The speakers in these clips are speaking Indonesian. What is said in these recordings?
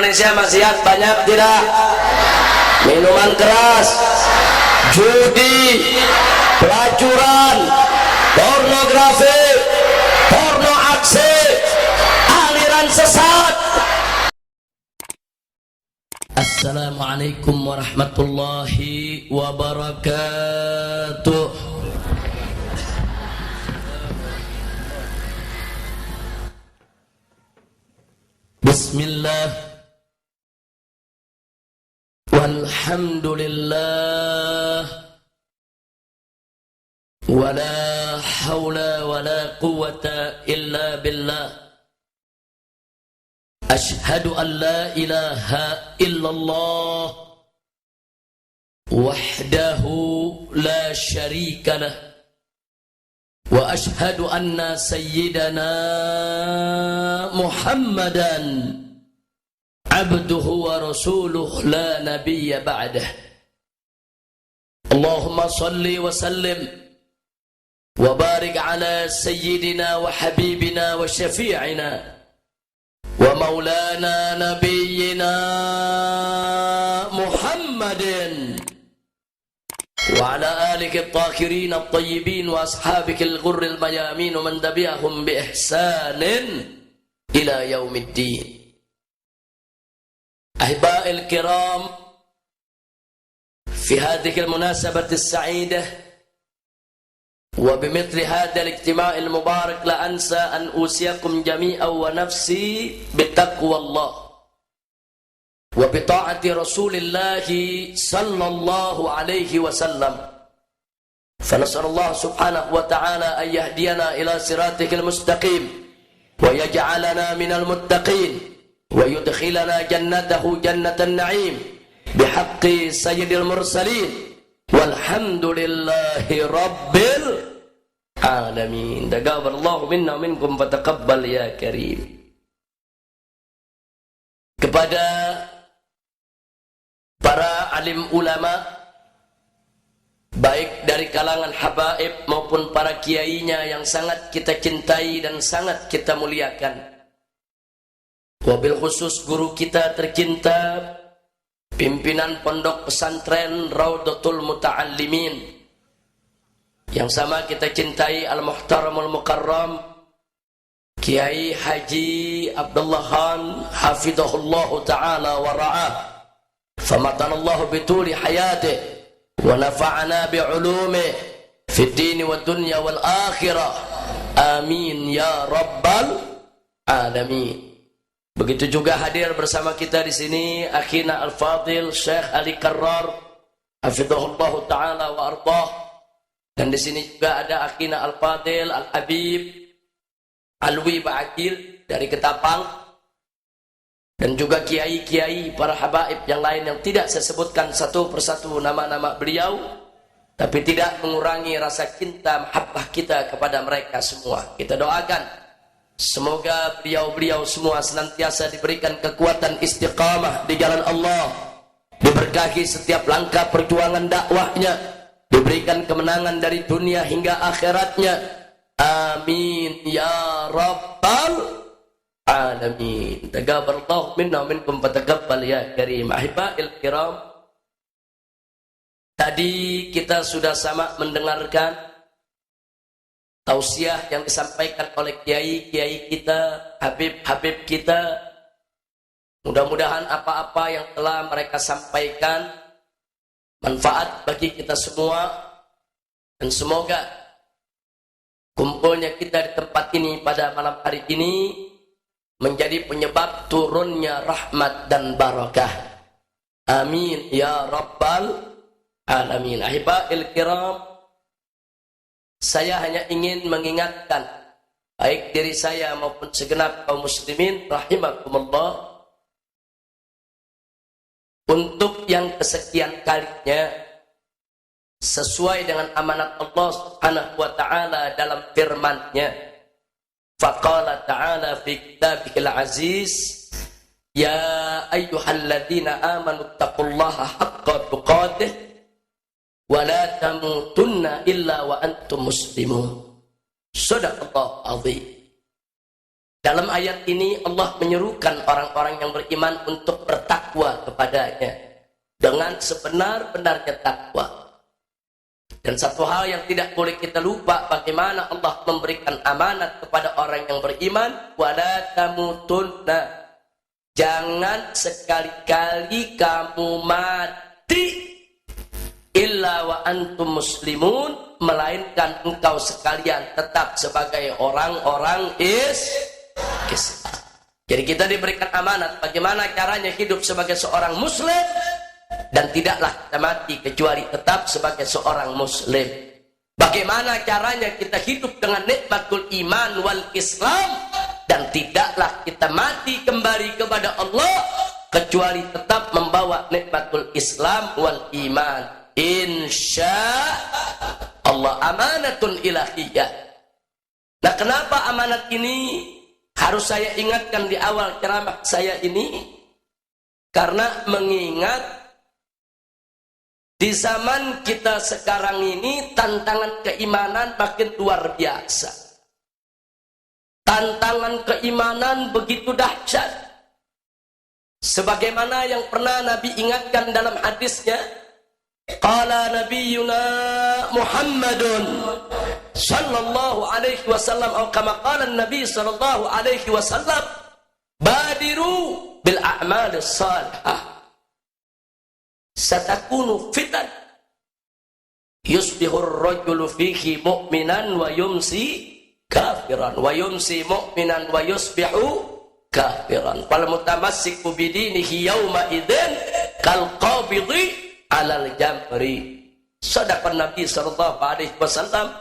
Indonesia maksiat banyak tidak? Minuman keras, judi, pelacuran, pornografi, porno aksi, aliran sesat. Assalamualaikum warahmatullahi wabarakatuh. Bismillah, walhamdulillah, wala hawla wala quwwata illa billah. Ashhadu an la ilaha illallah wahdahu la syarika lah, wa ashhadu anna sayyidana Muhammadan abduhu wa rasuluh la nabiyya ba'dah. Allahumma salli wa sallim wa barik ala sayyidina wa habibina wa syafi'ina wa maulana nabiyyina Muhammadin wa ala alihi at-tahirin at-tayyibin wa ashabihi al-ghurri al-mayamin wa man tabi'ahum bi ihsanin ila yaumiddin. Ahiba'il kiram, fi hadhihi al-munasabati as-sa'idah wa bimithli hadha al-ijtima' al-mubarak la ansa an usiyakum jami'an wa nafsi bittaqwallah wa bi ta'ati Rasulillah sallallahu alaihi wasallam. Fa nas'alullah subhanahu wa ta'ala an yahdiyana ila siratikal mustaqim wa yaj'alana minal muttaqin wa yudkhilana jannatahu jannatan na'im bihaqqi sayyidil mursalin walhamdulillahi rabbil alamin. Taqabbalallahu minna wa minkum fataqabbal ya karim. Kepada para alim ulama, baik dari kalangan habaib maupun para kiainya yang sangat kita cintai dan sangat kita muliakan, wabil khusus guru kita tercinta, pimpinan pondok pesantren Raudhatul Muta'allimin yang sama kita cintai, Al-Muhtaramul Mukarram Kiai Haji Abdullah Khan hafidhahullahu ta'ala wa ra'ah, famatanallahu bituli hayatih wa nafa'ana bi'ulumih fid dini wad dunya wal akhirah, amin ya rabbal alamin. Begitu juga hadir bersama kita di sini akhina al-fadil Syekh Ali Karrar hafizahullahu taala wa ardhah, dan di sini juga ada akhina al-fadil Al-Habib Alwi Ba'akil dari Ketapang, dan juga kiai-kiai para habaib yang lain yang tidak saya sebutkan satu persatu nama-nama beliau, tapi tidak mengurangi rasa cinta mahabbah kita kepada mereka semua. Kita doakan semoga beliau-beliau semua senantiasa diberikan kekuatan istiqamah di jalan Allah, diberkahi setiap langkah perjuangan dakwahnya, diberikan kemenangan dari dunia hingga akhiratnya, amin ya rabbal alamin. Taqabbalallahu minna wa minkum fataqabbal ya karim. Ahiba'il kiram, tadi kita sudah sama mendengarkan tausiah yang disampaikan oleh kiai-kiai kita, habib-habib kita. Mudah-mudahan apa-apa yang telah mereka sampaikan manfaat bagi kita semua, dan semoga kumpulnya kita di tempat ini pada malam hari ini menjadi penyebab turunnya rahmat dan barakah, amin ya rabbal alamin. Ahiba'il kiram, saya hanya ingin mengingatkan baik diri saya maupun segenap kaum muslimin rahimakumullah, untuk yang kesekian kalinya sesuai dengan amanat Allah Subhanahu wa taala dalam firman-Nya. Faqala ta'ala fi kitabihil aziz, ya ayyuhalladzina amanu taqullaha haqqa tuqatih wa la tamutunna illa wa antum muslimun. Shadaqallahu azim. Dalam ayat ini Allah menyerukan orang-orang yang beriman untuk bertakwa kepadanya dengan sebenar-benarnya takwa. Dan satu hal yang tidak boleh kita lupa, bagaimana Allah memberikan amanat kepada orang yang beriman, wala tamutunna, jangan sekali-kali kamu mati illa wa antum muslimun, melainkan engkau sekalian tetap sebagai orang-orang Islam. Jadi kita diberikan amanat bagaimana caranya hidup sebagai seorang muslim, dan tidaklah kita mati kecuali tetap sebagai seorang muslim. Bagaimana caranya kita hidup dengan nikmatul iman wal Islam, dan tidaklah kita mati kembali kepada Allah kecuali tetap membawa nikmatul Islam wal iman. Insya Allah, amanatun ilahiyah. Nah, kenapa amanat ini harus saya ingatkan di awal ceramah saya ini? Karena mengingat di zaman kita sekarang ini tantangan keimanan makin luar biasa. Tantangan keimanan begitu dahsyat. Sebagaimana yang pernah Nabi ingatkan dalam hadisnya, qala nabiyuna Muhammadun sallallahu alaihi wasallam, atau kama qala Nabi sallallahu alaihi wasallam, badiru bil a'malis salihah satakunu fitan yusbihur rajulu fihi mu'minan wa yumsi kafiran wa yumsi mu'minan wa yusbihu kafiran fal mutamassiku bidinihi yawma idzin kal qabidhi alal jamri. Sadaqan Nabi sallallahu alaihi wasallam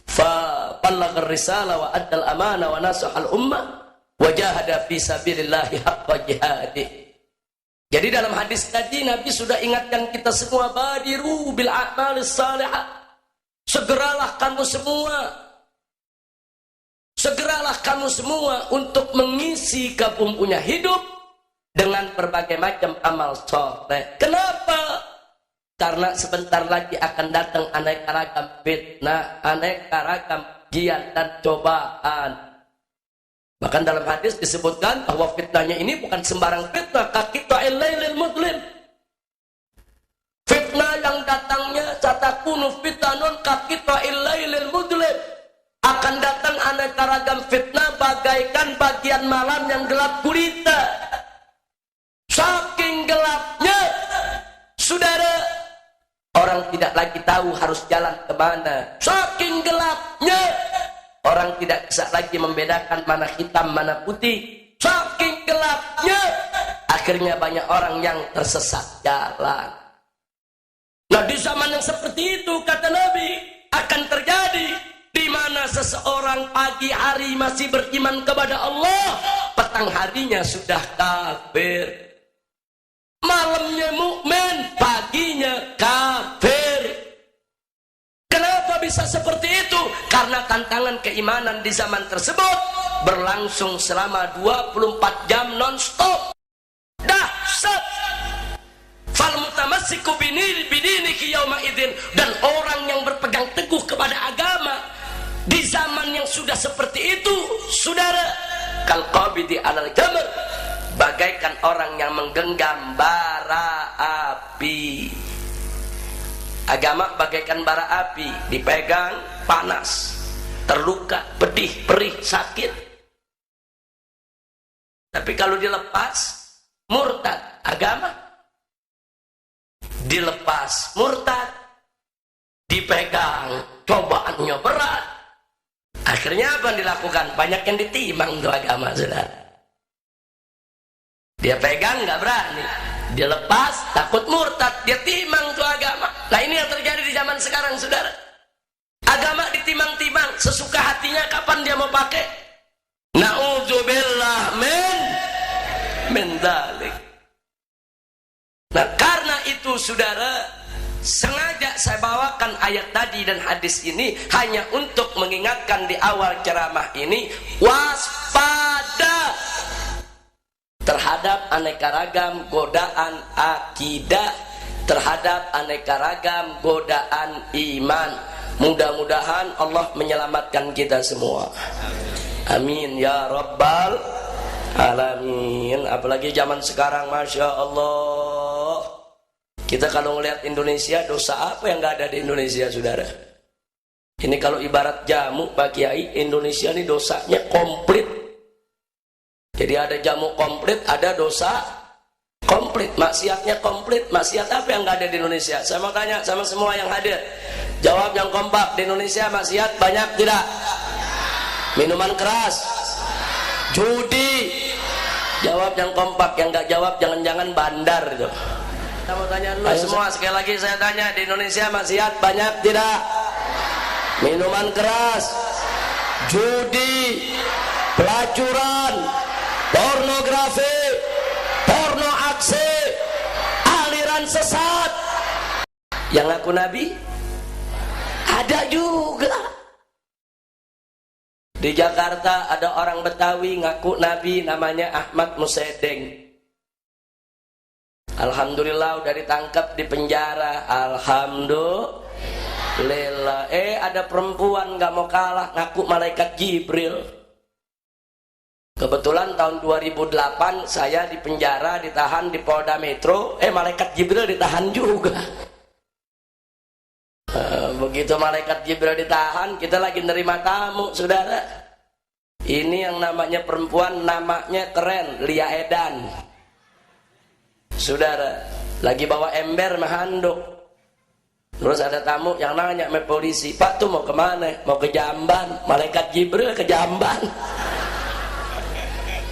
fa ballagha ar-risala wa adda al-amana wa nasaha al-ummah wa jahada fi sabilillahi haqqa jihadih. Jadi dalam hadis tadi Nabi sudah ingatkan kita semua, badiru bil a'malis salihah, segeralah kamu semua untuk mengisi kamu punya hidup dengan berbagai macam amal soleh. Kenapa? Karena sebentar lagi akan datang aneka ragam fitnah, aneka ragam ujian dan cobaan. Bahkan dalam hadis disebutkan bahwa fitnahnya ini bukan sembarang fitnah, kaqita'il lailil mudlim. Fitnah yang datangnya satakunu fitanun kaqita'il lailil mudlim. Akan datang aneka ragam fitnah bagaikan bagian malam yang gelap gulita. Saking gelapnya, saudara, orang tidak lagi tahu harus jalan kemana. Saking gelapnya, orang tidak bisa lagi membedakan mana hitam mana putih. Saking gelapnya, akhirnya banyak orang yang tersesat jalan. Nah, di zaman yang seperti itu, kata Nabi, akan terjadi di mana seseorang pagi hari masih beriman kepada Allah, petang harinya sudah kafir. Malamnya mukmin, paginya kafir. Kenapa bisa seperti itu? Karena tantangan keimanan di zaman tersebut berlangsung selama 24 jam non-stop. Dahsyat. Fal mutamassiku bidinihi yauma idzin, dan orang yang berpegang teguh kepada agama di zaman yang sudah seperti itu, saudara, kal qabidi alal jamr, bagaikan orang yang menggenggam bara api. Agama bagaikan bara api, dipegang panas, terluka, pedih, perih, sakit. Tapi kalau dilepas, murtad. Agama dilepas, murtad, dipegang, cobaannya berat. Akhirnya apa yang dilakukan? Banyak yang ditimang tuh agama, saudara. Dia pegang nggak berani, dia lepas takut murtad, dia timang tuh agama. Nah, ini yang terjadi di zaman sekarang, saudara. Agama ditimang-timang, sesuka hatinya kapan dia mau pakai. Na'udzubillah min dzalik. Nah, karena itu, saudara, sengaja saya bawakan ayat tadi dan hadis ini hanya untuk mengingatkan di awal ceramah ini, waspada terhadap aneka ragam godaan akidah, terhadap aneka ragam godaan iman. Mudah-mudahan Allah menyelamatkan kita semua. Amin ya rabbal alamin. Apalagi zaman sekarang, Masya Allah, kita kalau ngelihat Indonesia, dosa apa yang gak ada di Indonesia, saudara? Ini kalau ibarat jamu, Pak Kiai, Indonesia ini dosanya komplit. Jadi ada jamu komplit, ada dosa komplit, maksiatnya komplit. Maksiat apa yang gak ada di Indonesia? Saya mau tanya sama semua yang hadir, jawab yang kompak. Di Indonesia maksiat banyak tidak? Minuman keras, judi. Jawab yang kompak, yang gak jawab jangan-jangan bandar itu. Saya mau tanya dulu semua, sekali lagi saya tanya, di Indonesia maksiat banyak tidak? Minuman keras, judi, pelacuran, pornografi, porno aksi, aliran sesat. Yang ngaku nabi ada juga. Di Jakarta ada orang Betawi ngaku nabi, namanya Ahmad Musedeng. Alhamdulillah udah ditangkap di penjara. Alhamdulillah. Ada perempuan gak mau kalah, ngaku malaikat Jibril. Kebetulan tahun 2008 saya di penjara, ditahan di Polda Metro. Malaikat Jibril ditahan juga. Begitu malaikat Jibril ditahan, kita lagi nerima tamu, saudara. Ini yang namanya perempuan, namanya keren, Lia Edan. Saudara, lagi bawa ember handuk. Terus ada tamu yang nanya sama polisi, Pak tuh mau kemana? Mau ke Jamban. Malaikat Jibril ke Jamban.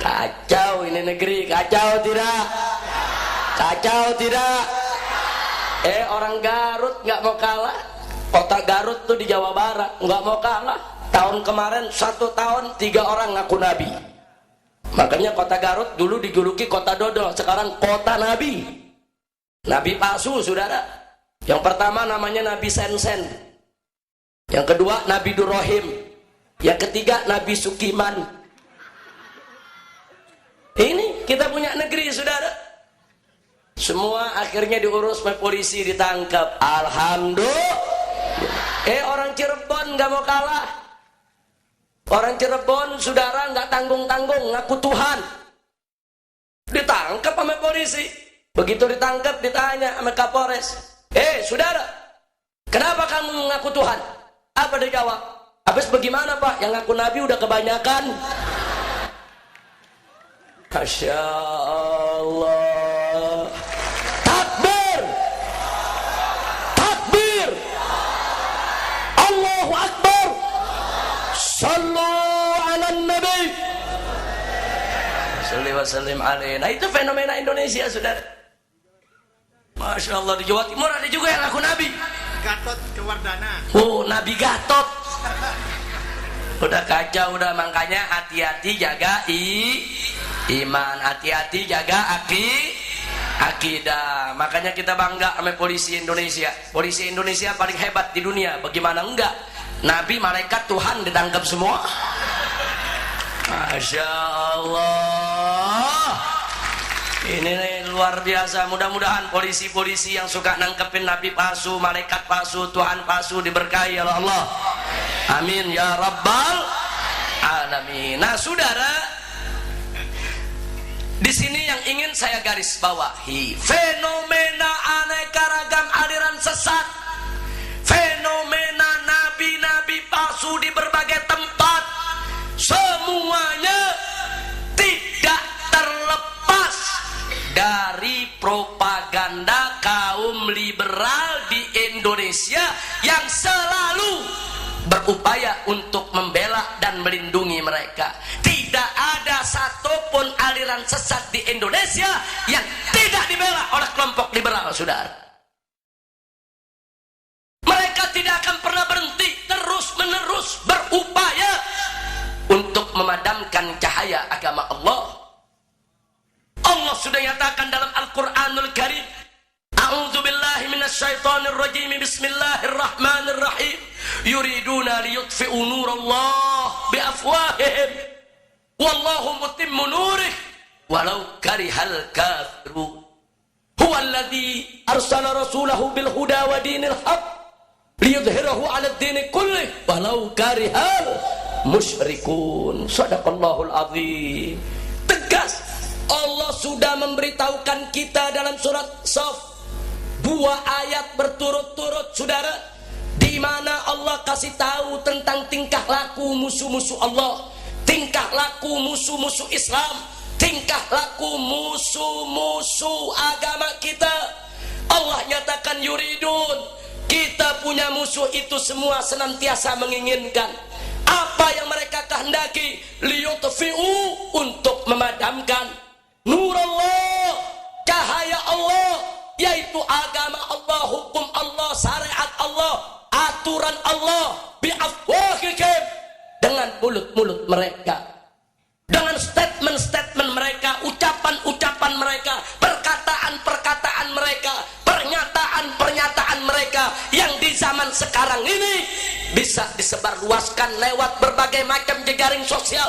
Kacau ini negeri, kacau tidak? Kacau tidak? Orang Garut nggak mau kalah. Kota Garut tuh di Jawa Barat nggak mau kalah. Tahun kemarin 1 tahun 3 orang ngaku nabi. Makanya kota Garut dulu dijuluki kota dodol, sekarang kota nabi. Nabi palsu, saudara. Yang pertama namanya Nabi Sensen. Yang kedua Nabi Durrohim. Yang ketiga Nabi Sukiman. Ini kita punya negeri, saudara. Semua akhirnya diurus oleh polisi, ditangkap. Alhamdulillah. Orang Cirebon nggak mau kalah. Orang Cirebon, saudara, nggak tanggung-tanggung, ngaku Tuhan. Ditangkap sama polisi. Begitu ditangkap, ditanya sama Kapolres. Saudara, kenapa kamu ngaku Tuhan? Apa dia jawab? Habis bagaimana, Pak? Yang ngaku Nabi udah kebanyakan. Masya Allah. Takbir. Takbir. Allahu Akbar. Sallu ala Nabi. Salli wa sallim alaihi. Nah, itu fenomena Indonesia, saudara. Masya Allah, di Jawa Timur ada juga yang ngaku Nabi. Gatot Kewardana. Nabi Gatot. Udah kacau, udah. Makanya hati-hati jaga iman, hati-hati jaga akidah. Makanya kita bangga sama polisi Indonesia. Polisi Indonesia paling hebat di dunia. Bagaimana enggak? Nabi, malaikat, Tuhan ditangkap semua. Masya Allah. Ini luar biasa. Mudah-mudahan polisi-polisi yang suka nangkepin Nabi palsu, malaikat palsu, Tuhan palsu diberkahi oleh Allah. Amin ya rabbal alamin. Nah, saudara, di sini yang ingin saya garis bawahi, fenomena aneka ragam aliran sesat, fenomena nabi-nabi palsu di berbagai tempat, semuanya tidak terlepas dari propaganda kaum liberal di Indonesia yang selalu berupaya untuk membela dan melindungi mereka. Tidak ada satupun aliran sesat di Indonesia yang tidak dibela oleh kelompok liberal, saudara. Mereka tidak akan pernah berhenti, terus-menerus berupaya untuk memadamkan cahaya agama Allah. Allah sudah nyatakan dalam Al-Quranul Karim, A'udzu billahi minasyaitonir rajim. Bismillahirrahmanirrahim. Yuriduna liyutfi'u nurallah biafwahihim wallahu mutimmu nurih walau karihal kafirun. Huwallazi arsala rasulahu bil huda wa dinil haq liyudhhirahu 'ala ad-din kullih walau karihal musyrikun. Shadaqallahul azim. Tegas Allah sudah memberitahukan kita dalam surat Shaf 2 ayat berturut-turut, saudara, di mana Allah kasih tahu tentang tingkah laku musuh-musuh Allah, tingkah laku musuh-musuh Islam, tingkah laku musuh-musuh agama kita. Allah nyatakan yuridun, kita punya musuh itu semua senantiasa menginginkan apa yang mereka kehendaki, liyutfi'u, untuk memadamkan nurullah, cahaya Allah, yaitu agama Allah, hukum Allah, syariat Allah, aturan Allah, bi'afwahihim, dengan mulut-mulut mereka, dengan statement-statement mereka, ucapan-ucapan mereka, perkataan-perkataan mereka, pernyataan-pernyataan mereka yang di zaman sekarang ini bisa disebarluaskan lewat berbagai macam jejaring sosial,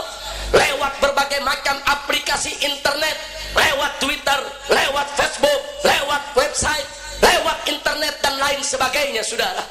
lewat berbagai macam aplikasi internet, lewat Twitter, lewat Facebook, lewat website, lewat internet dan lain sebagainya, saudara.